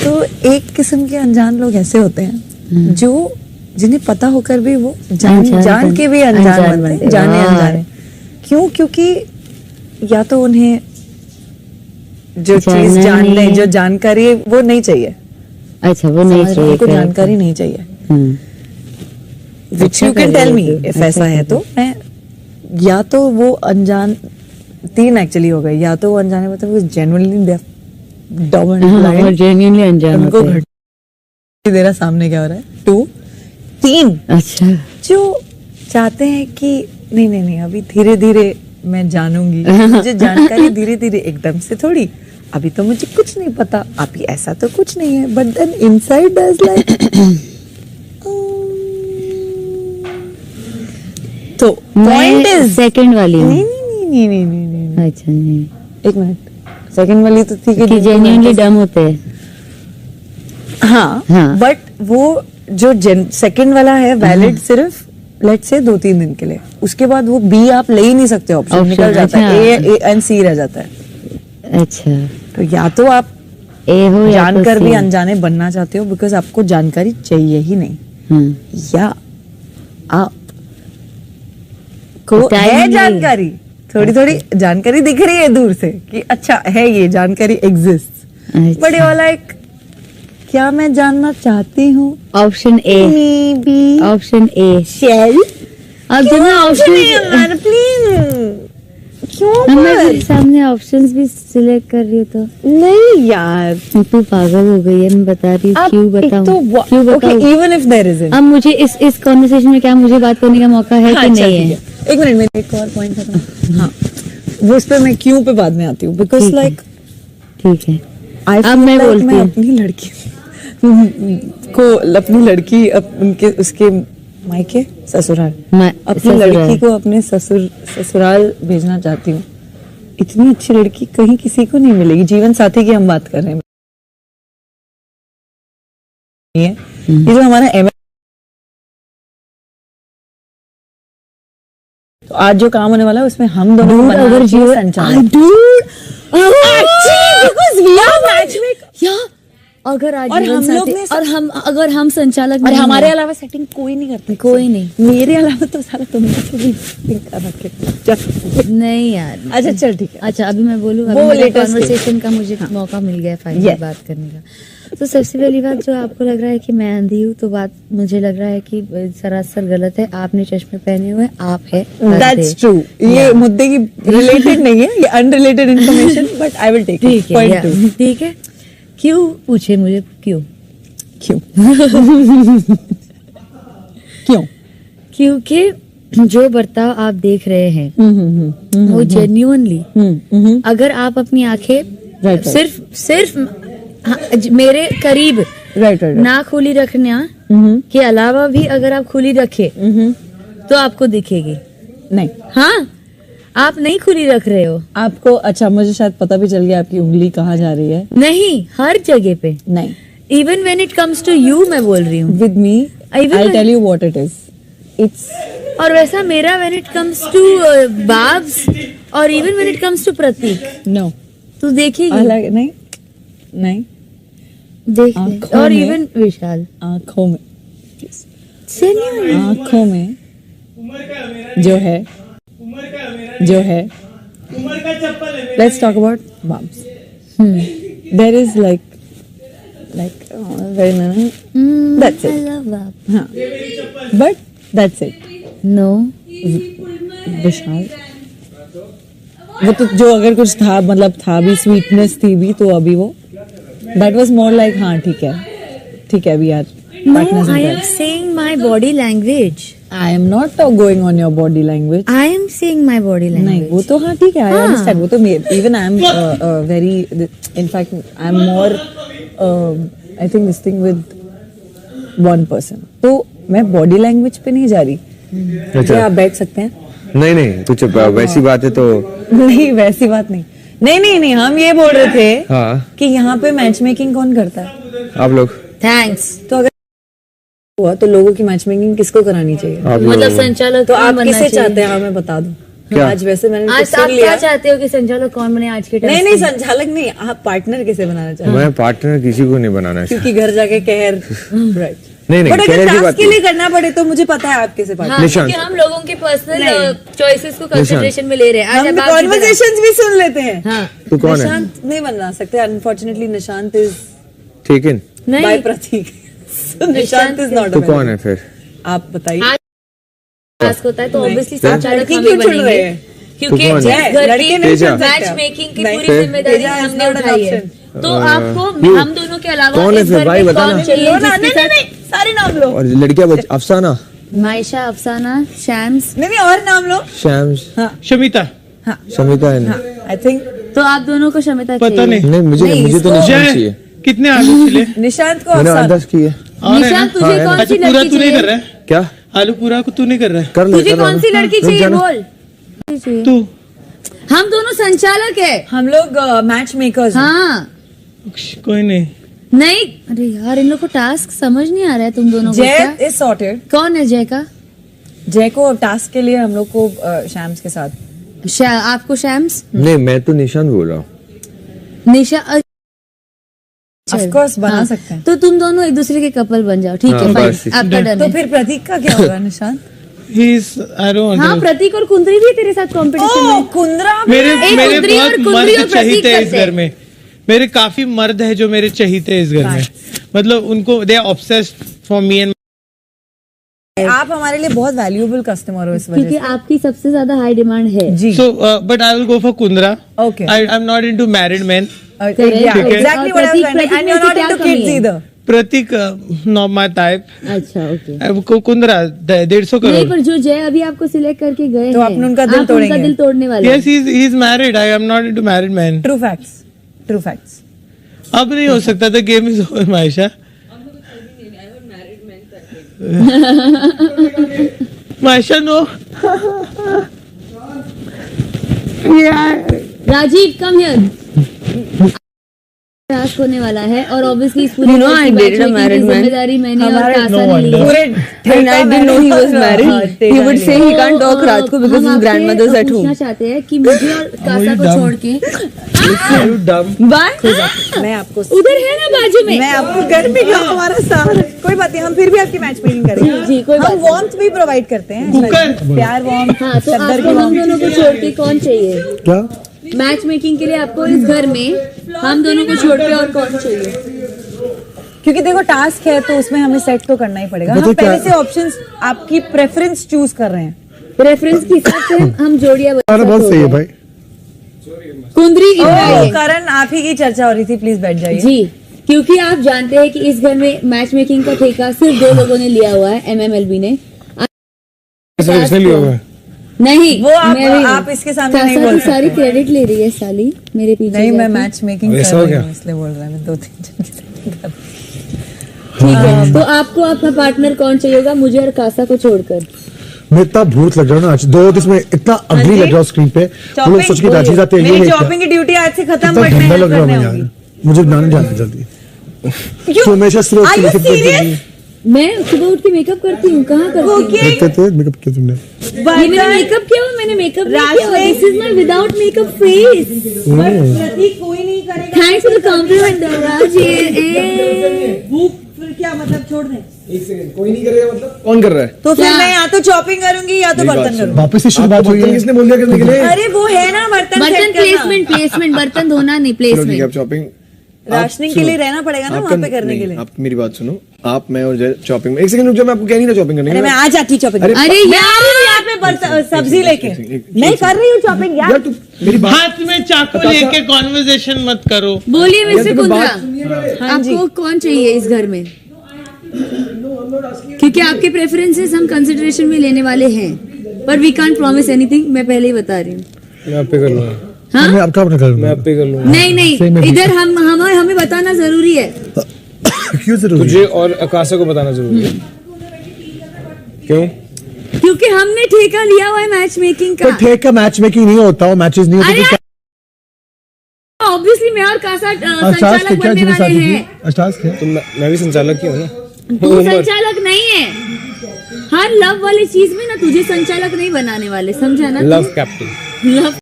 तो एक किस्म के अनजान लोग ऐसे होते हैं जो जिन्हें पता होकर भी वो जान के भी अनजान बनते हैं, जाने अनजाने। क्यों? क्योंकि या तो उन्हें जो चीज जानने, जो जानकारी है वो नहीं चाहिए। अच्छा, वो नहीं चाहिए, उनको जानकारी नहीं चाहिए। Which you can tell me if ऐसा है तो मैं, या तो वो अनजान, 3 एक्चुअली हो गए, या तो वो अनजाने मतलब वो जेन्युइनली डम एंड ब्लाइंड, जेन्युइनली अनजान उनको घट दे रहा सामने क्या हो रहा है। 2, 3 अच्छा, जो चाहते हैं कि नहीं अभी धीरे धीरे मैं जानूंगी, मुझे जानकारी धीरे धीरे, एकदम से थोड़ी, अभी तो मुझे कुछ नहीं पता, अभी ऐसा तो कुछ नहीं है, but then inside does like. तो पॉइंट इज सेकंड वाली। नहीं। अच्छा, नहीं, एक मिनट, सेकंड वाली तो ठीक है, जेन्युइनली डम होते हैं। हाँ, बट वो जो सेकंड वाला है वैलिड सिर्फ लेट्स से 2-3 दिन के लिए, उसके बाद वो बी आप ले ही नहीं सकते, ऑप्शन निकल जाता है, ए एंड सी रह जाता है। अच्छा, तो या तो आप ए हो, जानकर भी अनजाने बनना चाहते हो बिकॉज आपको जानकारी चाहिए ही नहीं, या आप को है जानकारी, थोड़ी जानकारी दिख रही है दूर से कि अच्छा है, ये जानकारी एग्जिस्ट, बट यू लाइक क्या मैं जानना चाहती हूँ? Option A, maybe option A, shall. अब जब मैं ऑप्शन, प्लीज क्यों मेरे सामने ऑप्शंस भी सिलेक्ट कर रही हो तो नहीं यार, तू पागल हो गई है, मैं बता रही हूँ। क्यों बताऊँ? क्यों बताऊँ? इवन इफ देयर इज, अब मुझे इस कॉन्वर्सेशन में क्या मुझे बात करने का मौका है कि नहीं है? एक मिनट, मेरे एक और पॉइंट खत्म। हाँ, वो उस पे मैं क्यों पे बाद में आती हूँ, बिकॉज लाइक ठीक है, अब मैं बोलती हूँ अपनी लड़की को, अपनी लड़की उनके उसके मायके ससुराल, अपनी लड़की को अपने ससुराल भेजना चाहती हूँ। इतनी अच्छी लड़की कहीं किसी को नहीं मिलेगी, जीवन साथी की हम बात कर रहे हैं, ये जो हमारा तो आज जो काम होने वाला है उसमें हम दोनों अगर अगर आज और हम लोग ने और हम अगर हम संचालक और हमारे अलावा सेटिंग कोई नहीं करता, कोई नहीं, मेरे अलावा तो सारा तुम नहीं यार। अच्छा चल ठीक है। अच्छा, अभी मैं बोलूँ, कॉन्वर्सेशन का मुझे मौका मिल गया फाइनल बात करने का। तो सबसे पहली बात, जो आपको लग रहा है कि मैं अंधी हूँ, तो बात मुझे लग रहा है कि सरासर गलत है। आपने चश्मे पहने हुए, आप है, दैट्स ट्रू। ये मुद्दे की रिलेटेड नहीं है, ये unrelated information, but I will take it. ठीक है। क्यों पूछे मुझे? क्यों क्योंकि जो बर्ताव आप देख रहे हैं वो जेन्युइनली, अगर आप अपनी आंखें सिर्फ मेरे करीब ना खुली रखना के अलावा भी अगर आप खुली रखे तो आपको दिखेगी नहीं। हाँ, आप नहीं खुली रख रहे हो आपको। अच्छा, मुझे शायद पता भी चल गया आपकी उंगली कहाँ जा रही है। नहीं, हर जगह पे नहीं। Even when it comes to you, मैं बोल रही हूँ, with me I tell you what it is, it's. और वैसा मेरा when it comes to Babs और even when it comes to Prateek, no, तू देखेगी नहीं देख ले। और इवन विशाल, आंखों में, आंखों में जो है let's talk about bumps. There is like very that's it. I love that. हाँ, but that's it. No, विशाल, वो तो जो अगर कुछ था, मतलब था भी, स्वीटनेस थी भी, तो अभी वो that was more like हाँ ठीक है अभी यार। No, I am saying my body language. I am not going on your body language. I am saying my body language. नहीं, वो तो हाँ ठीक है, I understand. वो तो even I am very, in fact I am more I think this thing with one person. तो मैं body language पे नहीं जा रही। क्या आप बैठ सकते हैं? नहीं कुछ वैसी बात है तो नहीं, वैसी बात नहीं, हम ये बोल रहे थे कि यहाँ पे मैच मेकिंग कौन करता है? आप लोग। थैंक्स। तो अगर हुआ तो लोगों की मैच मेकिंग किसको करानी चाहिए? मतलब संचालक। तो आप किसे चाहते हैं? हाँ, मैं बता दूं। क्या? आज वैसे मैंने आज सुन आप लिया। क्या चाहते हो कि संचालक कौन बने आज के टाइम? नहीं संचालक नहीं, आप पार्टनर कैसे बनाना चाहते हो? मैं पार्टनर किसी को नहीं बनाना क्योंकि घर जाके कहर राइट। नहीं बट अगर कहने की टास्क बात के लिए करना पड़े तो मुझे पता है आप कैसे पार्टनर। हाँ, निशांत। क्योंकि हम लोगों के पर्सनल नहीं। चॉइसेस को कंसिडरेशन में ले रहे हैं। आज हम अब आप कॉन्वर्सेशंस भी सुन लेते हैं। हाँ तू कौन है? निशांत नहीं बना सकते अनफॉर्चुनेटली। निशांत इज ठीक है बाय नहीं प्रतीक। Nishant is not. तू कौन है फिर? आप बताइए। आज टास्क होता है तो ऑब्वियसली तेजा? संचालक लड़की हमें क्यों चुन बनेंगे। रहे हैं? क्योंकि तू कौन जिस है? घर लड़के की नहीं चुन सकते मैच आप। मेकिंग की नहीं। पूरी जिम्मेदारी तेजा is हमने not an उठाई है। option। तो आपको you- हम दोनों के अलावा कौन है इस फिर? घर भाई में बताना। कौन चाहिए लो ना, जिसके नहीं साथ- सारे नाम लो। और लड़कियां अफसाना, मायशा, अफसाना, शैम्स। नहीं और नाम लो। शैम्स, शमिता, शमिता है ना? आई थिंक तो आप दोनों को शमिता पता चाहिए। नहीं। नहीं मुझे नहीं, मुझे तो इसको- निशांत जय, चाहिए। कितने आलू छिले? निशांत को मैंने अफसाना। 10 किए। और है ना? निशांत तुझे हाँ, कौन अच्छा सी पूरा लड़की तू नहीं कर चाहिए? रहा है? क्या आलू पूरा को तू नहीं कर रहा है? कर ले तुझे कर कौन सी ले। लड़की रुक चाहिए जाना। बोल। तू हम दोनों संचालक है। हम लोग मैच मेकर्स। हाँ कोई नहीं। नहीं, अरे यार इन लोग को टास्क समझ नहीं आ रहा है तुम दोनों को जय क्या? Is sorted. कौन है जय का? जय को टास्क के लिए हम लोग को शैम्स के साथ। आपको शैम्स, नहीं मैं तो निशांत बोल रहा हूँ। निशा ऑफ कोर्स बना हाँ, सकते हैं। तो तुम दोनों एक दूसरे के कपल बन जाओ। ठीक है हाँ, फाइन, बस। आपका डन तो है। फिर प्रतीक का क्या होगा Nishant? He is, I don't हाँ know. प्रतीक और कुंदरी भी तेरे साथ कंपटीशन ओ में। कुंद्रा मेरे एक मेरे कुंदरी और बहुत कुंदरी और मर्द प्रतीक चहीते हैं इस करते हैं। घर में। मेरे काफी मर्द है जो मेरे चहीते हैं इस घर में। मतलब उनको they are obsessed for me and आप हमारे लिए बहुत वैल्यूएबल कस्टमर हो इस वजह क्योंकि से। आपकी सबसे ज्यादा हाई डिमांड है। जी so but I will go for Kundra. Okay. I'm not into married men. Exactly ठीक है। What I was Prateek and you are में नॉट क्या इनटू कमी किड्स है? Either. Prateek not my type. अच्छा ओके। Kundra 150 नहीं करोड़. पर जो जय अभी आपको सिलेक्ट करके गए तो हैं, आपने उनका दिल आप तोड़ेंगे। दिल तोड़ने वाले Yes, he's married. I am not into married men. True facts, true facts. अब नहीं हो सकता था game is over Maisha. Maisha no. Rajeev come here. Task होने वाला है और ऑब्वियसली इस पूरी You know, I matchmaking dated a की married man. जिम्मेदारी मैंने और हमारे- कासा No ने ली wonder. है। पूरे And I didn't know he was married. He would say he can't talk तो, रात को because हम his आपसे grandmother's at पूछना home. चाहते हैं कि मुझे और कासा को dumb. छोड़ के मैं आपको उधर है ना बाजू में। मैं आपको घर में क्या हमारा साथ। कोई बात नहीं, हम फिर भी आपकी मैच मेकिंग करेंगे। जी, कोई बात हम नहीं। वार्मथ भी प्रोवाइड करते हैं। प्यार वार्मथ। हाँ तो आपको हम दोनों को छोड़ के कौन चाहिए? क्या? मैच मेकिंग के लिए आपको इस घर में हम दोनों को छोड़ के और कौन चाहिए? क्योंकि देखो टास्क है तो उसमें हमें सेट तो करना ही पड़ेगा। बताओ हम पहले क्या- से ऑप्शंस आपकी प्रेफरेंस चूज कर रहे हैं। प्रेफरेंस के हिसाब से हम जोड़िया बहुत सही है भाई। कुंदरी ओ, इब्राहिम। करण आप ही की चर्चा हो रही थी, प्लीज बैठ जाइए। जी क्योंकि आप जानते हैं कि इस घर में मैच मेकिंग का ठेका सिर्फ 2 लोगों ने लिया हुआ है, MMLB ने। किसने लिया हुआ है? नहीं वो आप- मैं भी आप इसके सामने नहीं कासा बोल की सारी क्रेडिट ले रही है साली मेरे पीछे नहीं, मैं जाके। मैच मेकिंग ऐसा कर हो रही गया? हूँ इसलिए बोल रहा है। मैं 2-3 जन के साथ कर रही हूँ। ठीक है तो आपको आपका पार्टनर कौन चाहिए होगा मुझे और कासा को छोड़कर? मैं इतना भूत लग रहा हूँ ना आज 2 दिन में इतना अगली लग रहा हूँ स्क्रीन पे वो लोग सोच के राजी जाते हैं ये मेरी है क्या? चॉपिंग की ड्यूटी आज से खत्म, इतना बट गंदा मैं लग रहा करने हूँ यार होगी। मुझे बनाने जाना जल्दी क्यों? तो हमेशा सिर्फ Are you उसकी makeup serious? करती है। मैं सुबह उठ के मेकअप करती हूँ। कहाँ करती हूँ? देखते थे मेकअप किया तुमने ये मैंने मेकअप किया हुआ, मैंने मेकअप नहीं किया हुआ। This is my without makeup face. Prateek कोई नहीं करेगा। Thanks for the compliment Devraj. ये भूख फिर क्या मतलब छोड़ दें? कौन कर रहा है? तो फिर क्या? मैं या तो चॉपिंग करूंगी या तो बर्तन करूंगी। वापस से शुरुआत हुई है किसने बोल दिया करने के लिए? अरे वो है ना बर्तन बर्तन सेट करना। प्लेसमेंट बर्तन धोना नहीं चलो ठीक है, प्लेसमेंट। अब शॉपिंग राशनिंग के लिए रहना पड़ेगा ना वहाँ पे करने के लिए। आप मेरी बात सुनो, आप मैं और जय शॉपिंग में 1 सेकंड रुक जाओ, मैं आपको कह नहीं रहा शॉपिंग करने अरे के मैं लिए। आ जाती चॉपिंग। अरे अरे यार यहाँ पे बर्तन सब्जी लेके मैं कर रही हूँ चॉपिंग यार। यार तू मेरी बात हाथ में चाकू लेके कॉन्वर्सेशन मत करो। बोलिए मिस्टर तुम्हें कुंद्रा, बात आपको कौन चाहिए इस घर में? क्योंकि आपके प्रेफरेंसेस हम कंसिडरेशन में लेने वाले हैं, पर वी कांट प्रॉमिस एनीथिंग। मैं पहले ही बता रही हूँ। मैं आप पे कर लूंगा, हाँ मैं आपका अपना कर मैं आप पे कर लूंगा। नहीं इधर हम हमें बताना जरूरी है। क्यों जरूरी तुझे और आकाशा को बताना जरूरी है। क्यों? क्योंकि हमने ठेका लिया हुआ है मैच मेकिंग का। पर ठेक का मैच मेकिंग नहीं होता वो मैचेस नहीं अरे होते ऑब्वियसली मैं और कासा अष्टास संचालक क्या बनने वाले हैं। अष्टास क्या तो मैं भी संचालक ही हूँ ना। तू संचालक नहीं है, हर लव वाली चीज में ना तुझे संचालक नहीं बनाने वाले, समझा ना? Love captain. लव